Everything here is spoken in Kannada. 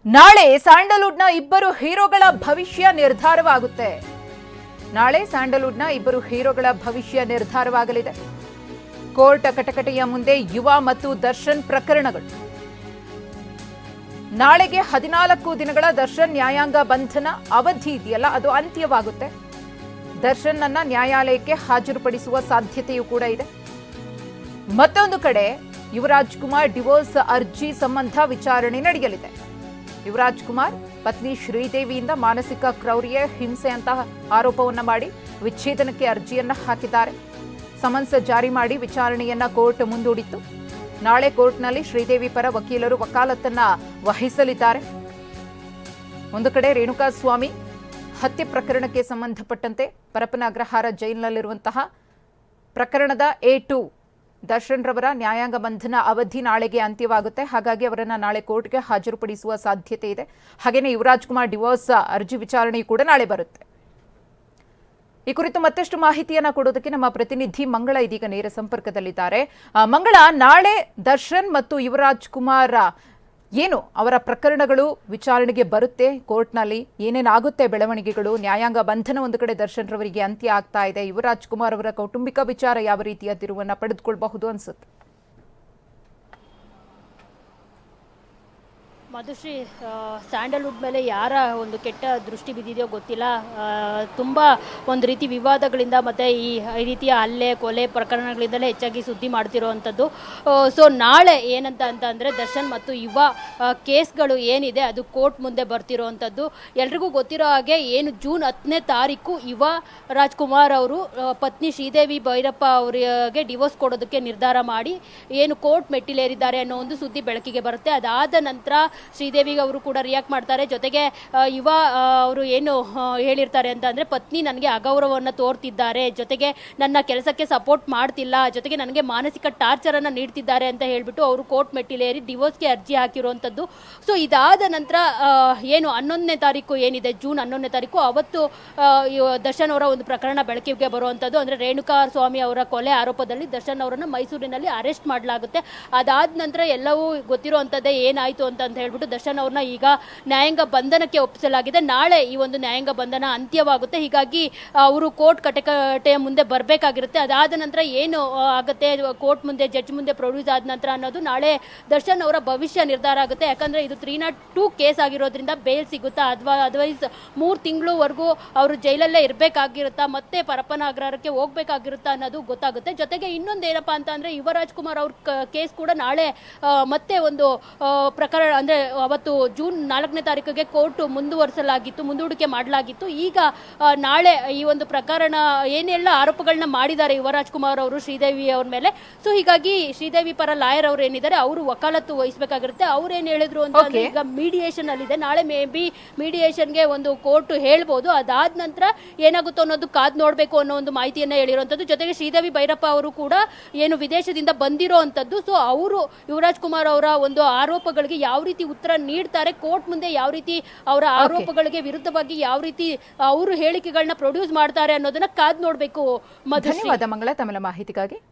ನಾಳೆ ಸ್ಯಾಂಡಲ್ವುಡ್ನ ಇಬ್ಬರು ಹೀರೋಗಳ ಭವಿಷ್ಯ ನಿರ್ಧಾರವಾಗುತ್ತೆ. ನಾಳೆ ಸ್ಯಾಂಡಲ್ವುಡ್ನ ಇಬ್ಬರು ಹೀರೋಗಳ ಭವಿಷ್ಯ ನಿರ್ಧಾರವಾಗಲಿದೆ. ಕೋರ್ಟ್ ಕಟಕಟೆಯ ಮುಂದೆ ಯುವ ಮತ್ತು ದರ್ಶನ್ ಪ್ರಕರಣಗಳು. ನಾಳೆಗೆ 14 ದಿನಗಳ ದರ್ಶನ್ ನ್ಯಾಯಾಂಗ ಬಂಧನ ಅವಧಿ ಇದೆಯಲ್ಲ, ಅದು ಅಂತ್ಯವಾಗುತ್ತೆ. ದರ್ಶನ್ ಅನ್ನ ನ್ಯಾಯಾಲಯಕ್ಕೆ ಹಾಜರುಪಡಿಸುವ ಸಾಧ್ಯತೆಯೂ ಕೂಡ ಇದೆ. ಮತ್ತೊಂದು ಕಡೆ ಯುವರಾಜ್ ಕುಮಾರ್ ಡಿವೋರ್ಸ್ ಅರ್ಜಿ ಸಂಬಂಧ ವಿಚಾರಣೆ ನಡೆಯಲಿದೆ. ಯುವರಾಜ್ ಕುಮಾರ್ ಪತ್ನಿ ಶ್ರೀದೇವಿಯಿಂದ ಮಾನಸಿಕ ಕ್ರೌರ್ಯ, ಹಿಂಸೆ ಅಂತ ಆರೋಪವನ್ನ ಮಾಡಿ ವಿಚ್ಛೇದನಕ್ಕೆ ಅರ್ಜಿಯನ್ನ ಹಾಕಿದ್ದಾರೆ. ಸಮನ್ಸ್ ಜಾರಿ ಮಾಡಿ ವಿಚಾರಣೆಯನ್ನ ಕೋರ್ಟ್ ಮುಂದೂಡಿತ್ತು. ನಾಳೆ ಕೋರ್ಟ್ನಲ್ಲಿ ಶ್ರೀದೇವಿ ಪರ ವಕೀಲರು ವಕಾಲತ್ತನ್ನ ವಹಿಸಲಿದ್ದಾರೆ. ಒಂದು ಕಡೆ ರೇಣುಕಾಸ್ವಾಮಿ ಹತ್ಯೆ ಪ್ರಕರಣಕ್ಕೆ ಸಂಬಂಧಪಟ್ಟಂತೆ ಪರಪ್ಪನ ಅಗ್ರಹಾರ ಜೈಲಿನಲ್ಲಿರುವಂತಹ ಪ್ರಕರಣದ A2 ದರ್ಶನ್ ರವರ ನ್ಯಾಯಾಂಗ ಬಂಧನ ಅವಧಿ ನಾಳೆಗೆ ಅಂತ್ಯವಾಗುತ್ತೆ. ಹಾಗಾಗಿ ಅವರನ್ನ ನಾಳೆ ಕೋರ್ಟ್ಗೆ ಹಾಜರುಪಡಿಸುವ ಸಾಧ್ಯತೆ ಇದೆ. ಹಾಗೆಯೇ ಯುವರಾಜ್ ಕುಮಾರ್ ಡಿವೋರ್ಸ್ ಅರ್ಜಿ ವಿಚಾರಣೆಯೂ ಕೂಡ ನಾಳೆ ಬರುತ್ತೆ. ಈ ಕುರಿತು ಮತ್ತಷ್ಟು ಮಾಹಿತಿಯನ್ನ ಕೊಡೋದಕ್ಕೆ ನಮ್ಮ ಪ್ರತಿನಿಧಿ ಮಂಗಳ ಇದೀಗ ನೇರ ಸಂಪರ್ಕದಲ್ಲಿದ್ದಾರೆ. ಮಂಗಳ, ನಾಳೆ ದರ್ಶನ್ ಮತ್ತು ಯುವರಾಜ್ ಕುಮಾರ್ ಏನು ಅವರ ಪ್ರಕರಣಗಳು ವಿಚಾರಣೆಗೆ ಬರುತ್ತೆ ಕೋರ್ಟ್ನಲ್ಲಿ, ಏನೇನಾಗುತ್ತೆ ಬೆಳವಣಿಗೆಗಳು, ನ್ಯಾಯಾಂಗ ಬಂಧನ ಒಂದು ಕಡೆ ದರ್ಶನ್ ರವರಿಗೆ ಅಂತ್ಯ ಆಗ್ತಾ ಇದೆ, ಯುವರಾಜ್ ಕುಮಾರ್ ಅವರ ಕೌಟುಂಬಿಕ ವಿಚಾರ ಯಾವ ರೀತಿಯ ತಿರುವನ್ನ ಪಡೆದುಕೊಳ್ಳಬಹುದು ಅನ್ಸುತ್ತೆ? ಮಧುಶ್ರೀ, ಸ್ಯಾಂಡಲ್ವುಡ್ ಮೇಲೆ ಯಾರ ಒಂದು ಕೆಟ್ಟ ದೃಷ್ಟಿ ಬಿದ್ದಿದೆಯೋ ಗೊತ್ತಿಲ್ಲ. ತುಂಬ ಒಂದು ರೀತಿ ವಿವಾದಗಳಿಂದ ಮತ್ತು ಈ ರೀತಿಯ ಹಲ್ಲೆ ಕೊಲೆ ಪ್ರಕರಣಗಳಿಂದಲೇ ಹೆಚ್ಚಾಗಿ ಸುದ್ದಿ ಮಾಡ್ತಿರೋವಂಥದ್ದು. ಸೊ ನಾಳೆ ಏನಂತ ಅಂದರೆ ದರ್ಶನ್ ಮತ್ತು ಯುವ ಕೇಸ್ಗಳು ಏನಿದೆ ಅದು ಕೋರ್ಟ್ ಮುಂದೆ ಬರ್ತಿರೋವಂಥದ್ದು. ಎಲ್ರಿಗೂ ಗೊತ್ತಿರೋ ಹಾಗೆ ಏನು ಜೂನ್ 10ನೇ ತಾರೀಕು ಯುವ ರಾಜ್ಕುಮಾರ್ ಅವರು ಪತ್ನಿ ಶ್ರೀದೇವಿ ಭೈರಪ್ಪ ಅವರಿಗೆ ಡಿವೋರ್ಸ್ ಕೊಡೋದಕ್ಕೆ ನಿರ್ಧಾರ ಮಾಡಿ ಏನು ಕೋರ್ಟ್ ಮೆಟ್ಟಿಲೇರಿದ್ದಾರೆ ಅನ್ನೋ ಒಂದು ಸುದ್ದಿ ಬೆಳಕಿಗೆ ಬರುತ್ತೆ. ಅದಾದ ನಂತರ ಶ್ರೀದೇವಿಗೆ ಅವರು ಕೂಡ ರಿಯಾಕ್ಟ್ ಮಾಡ್ತಾರೆ. ಜೊತೆಗೆ ಯುವ ಅವರು ಏನು ಹೇಳಿರ್ತಾರೆ ಅಂತ ಅಂದರೆ, ಪತ್ನಿ ನನಗೆ ಅಗೌರವವನ್ನು ತೋರ್ತಿದ್ದಾರೆ, ಜೊತೆಗೆ ನನ್ನ ಕೆಲಸಕ್ಕೆ ಸಪೋರ್ಟ್ ಮಾಡ್ತಿಲ್ಲ, ಜೊತೆಗೆ ನನಗೆ ಮಾನಸಿಕ ಟಾರ್ಚರನ್ನು ನೀಡ್ತಿದ್ದಾರೆ ಅಂತ ಹೇಳಿಬಿಟ್ಟು ಅವರು ಕೋರ್ಟ್ ಮೆಟ್ಟಿಲೇರಿ ಡಿವೋರ್ಸ್ಗೆ ಅರ್ಜಿ ಹಾಕಿರುವಂಥದ್ದು. ಸೊ ಇದಾದ ನಂತರ ಏನು 11ನೇ ತಾರೀಕು ಏನಿದೆ, ಜೂನ್ 11ನೇ ತಾರೀಕು, ಅವತ್ತು ದರ್ಶನ್ ಅವರ ಒಂದು ಪ್ರಕರಣ ಬೆಳಕಿಗೆ ಬರುವಂಥದ್ದು. ಅಂದರೆ ರೇಣುಕಾ ಸ್ವಾಮಿ ಅವರ ಕೊಲೆ ಆರೋಪದಲ್ಲಿ ದರ್ಶನ್ ಅವರನ್ನು ಮೈಸೂರಿನಲ್ಲಿ ಅರೆಸ್ಟ್ ಮಾಡಲಾಗುತ್ತೆ. ಅದಾದ ನಂತರ ಎಲ್ಲವೂ ಗೊತ್ತಿರುವಂಥದ್ದೇ ಏನಾಯಿತು ಅಂತ ಹೇಳ್ಬಿಟ್ಟು ದರ್ಶನ್ ಅವ್ರನ್ನ ಈಗ ನ್ಯಾಯಾಂಗ ಬಂಧನಕ್ಕೆ ಒಪ್ಪಿಸಲಾಗಿದೆ. ನಾಳೆ ಈ ಒಂದು ನ್ಯಾಯಾಂಗ ಬಂಧನ ಅಂತ್ಯವಾಗುತ್ತೆ. ಹೀಗಾಗಿ ಅವರು ಕೋರ್ಟ್ ಕಟಕಟೆಯ ಮುಂದೆ ಬರಬೇಕಾಗಿರುತ್ತೆ. ಅದಾದ ನಂತರ ಏನು ಆಗುತ್ತೆ, ಕೋರ್ಟ್ ಮುಂದೆ ಜಡ್ಜ್ ಮುಂದೆ ಪ್ರೊಡ್ಯೂಸ್ ಆದ ನಂತರ ಅನ್ನೋದು ನಾಳೆ ದರ್ಶನ್ ಅವರ ಭವಿಷ್ಯ ನಿರ್ಧಾರ ಆಗುತ್ತೆ. ಯಾಕಂದ್ರೆ ಇದು 302 ಕೇಸ್ ಆಗಿರೋದ್ರಿಂದ ಬೇಲ್ ಸಿಗುತ್ತಾ ಅಥವಾ ಅದರ್ವೈಸ್ 3 ತಿಂಗಳವರೆಗೂ ಅವರು ಜೈಲಲ್ಲೇ ಇರಬೇಕಾಗಿರುತ್ತಾ, ಮತ್ತೆ ಪರಪ್ಪನ ಅಗ್ರಹಾರಕ್ಕೆ ಹೋಗ್ಬೇಕಾಗಿರುತ್ತಾ ಅನ್ನೋದು ಗೊತ್ತಾಗುತ್ತೆ. ಜೊತೆಗೆ ಇನ್ನೊಂದು ಏನಪ್ಪಾ ಅಂತ ಅಂದ್ರೆ, ಯುವರಾಜ್ ಕುಮಾರ್ ಅವ್ರ ಕೇಸ್ ಕೂಡ ನಾಳೆ ಮತ್ತೆ ಒಂದು ಪ್ರಕರಣ, ಅಂದ್ರೆ ಅವತ್ತು ಜೂನ್ 4ನೇ ತಾರೀಕಿಗೆ ಕೋರ್ಟ್ ಮುಂದೂಡಿಕೆ ಮಾಡಲಾಗಿತ್ತು. ಈಗ ನಾಳೆ ಈ ಒಂದು ಪ್ರಕರಣ ಏನೆಲ್ಲ ಆರೋಪಗಳನ್ನ ಮಾಡಿದ್ದಾರೆ ಯುವರಾಜ್ ಕುಮಾರ್ ಅವರು ಶ್ರೀದೇವಿ ಅವ್ರ ಮೇಲೆ. ಸೊ ಹೀಗಾಗಿ ಶ್ರೀದೇವಿ ಪರ ಲಾಯರ್ ಅವರು ಏನಿದ್ದಾರೆ ಅವರು ವಕಾಲತ್ತು ವಹಿಸಬೇಕಾಗಿರುತ್ತೆ. ಅವ್ರೇನ್ ಹೇಳಿದ್ರು ಅಂತ ಈಗ ಮೀಡಿಯೇಷನ್ ಅಲ್ಲಿದೆ. ನಾಳೆ ಮೇ ಬಿ ಮೀಡಿಯೇಷನ್ಗೆ ಒಂದು ಕೋರ್ಟ್ ಹೇಳ್ಬೋದು. ಅದಾದ ನಂತರ ಏನಾಗುತ್ತೋ ಅನ್ನೋದು ಕಾದ್ ನೋಡ್ಬೇಕು ಅನ್ನೋ ಒಂದು ಮಾಹಿತಿಯನ್ನ ಹೇಳಿರುವಂತದ್ದು. ಜೊತೆಗೆ ಶ್ರೀದೇವಿ ಭೈರಪ್ಪ ಅವರು ಕೂಡ ಏನು ವಿದೇಶದಿಂದ ಬಂದಿರೋ ಅಂತದ್ದು. ಸೊ ಅವರು ಯುವರಾಜ್ ಕುಮಾರ್ ಅವರ ಒಂದು ಆರೋಪಗಳಿಗೆ ಯಾವ ರೀತಿ ಉತ್ತರ ನೀಡ್ತಾರೆ, ಕೋರ್ಟ್ ಮುಂದೆ ಯಾವ ರೀತಿ ಅವರ ಆರೋಪಗಳಿಗೆ ವಿರುದ್ಧವಾಗಿ ಯಾವ ರೀತಿ ಅವರು ಹೇಳಿಕೆಗಳನ್ನ ಪ್ರೊಡ್ಯೂಸ್ ಮಾಡ್ತಾರೆ ಅನ್ನೋದನ್ನ ಕಾದ್ ನೋಡ್ಬೇಕು. ಧನ್ಯವಾದ ಮಂಗಳ ತಮ್ಮ ಮಾಹಿತಿಗಾಗಿ.